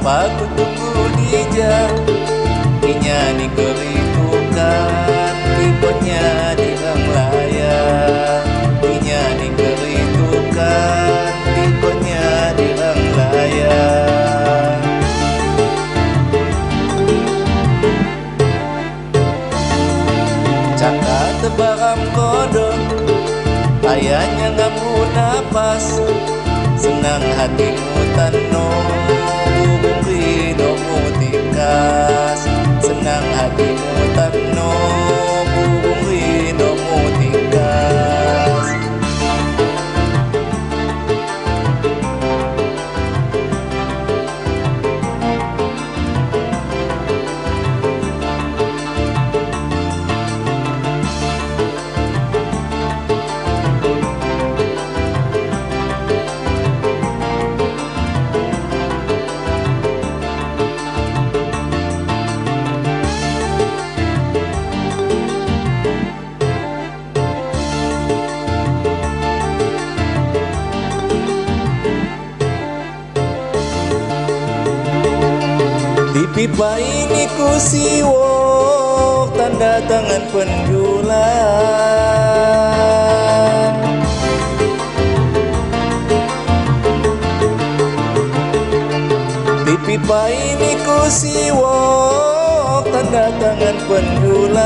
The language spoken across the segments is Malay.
apa ku tunggu dija, inya ni keritukan tipenya di layar, inya ni keritukan tipenya di layar. Cakap tebaram kodok, ayahnya ngamu napas, senang hatimu tano burung rino mutikas, senang hatimu tano burung rino mutikas. Di pipa ini ku siwok tanda tangan penjulang. Di pipa ini ku siwok tanda tangan penjulang.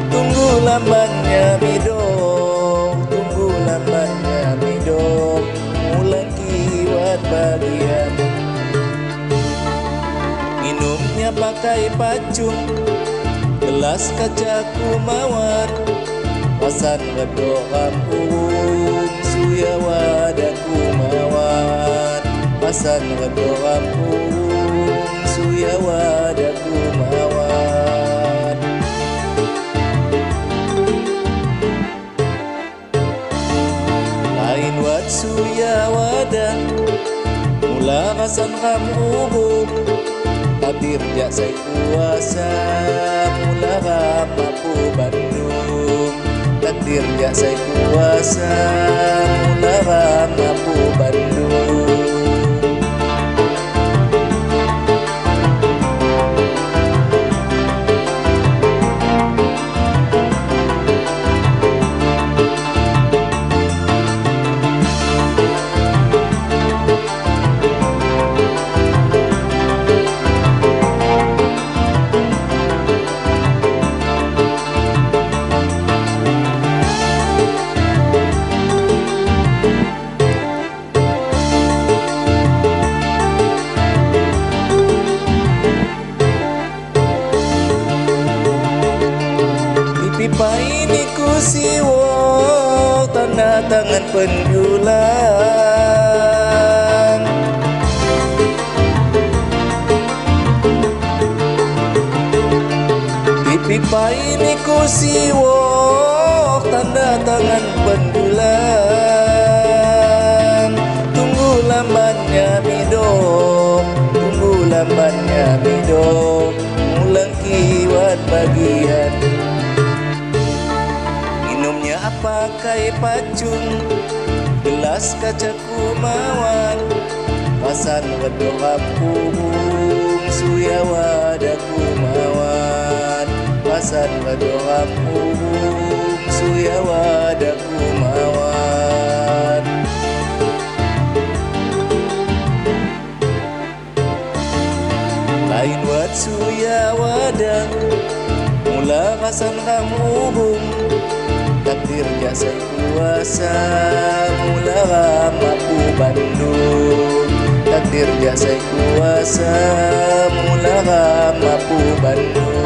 Tunggu lambannya midok, tunggu lambannya midok, mulang kiwat bagian. Minumnya pakai pacung, gelas kaca kumawar, pasan wedoam uung suya wadah kumawar, pasan wedoam uung suya wadah kumawar. Lain wat suya wadah, mula pasan ram uung, takdir jak saya kuasa mula mampu Bandung, takdir jak saya kuasa mula mampu Bandung. Pipa ini ku siwok tanda tangan penjulang. Di pipa ini ku siwok tanda tangan penjulang. Tunggu lambannya midok, tunggu lambannya midok, mulang kiwat bagian. Pakai pacung, gelas kaca kumawar, pasan wedoam uung suya wadah kumawar, pasan wedoam uung suya wadah kumawar. Lain wat suya wadah, mula pasan ram uung, takdir jasa kuasa mula mampu Bandung, takdir jasa kuasa mula mampu Bandung.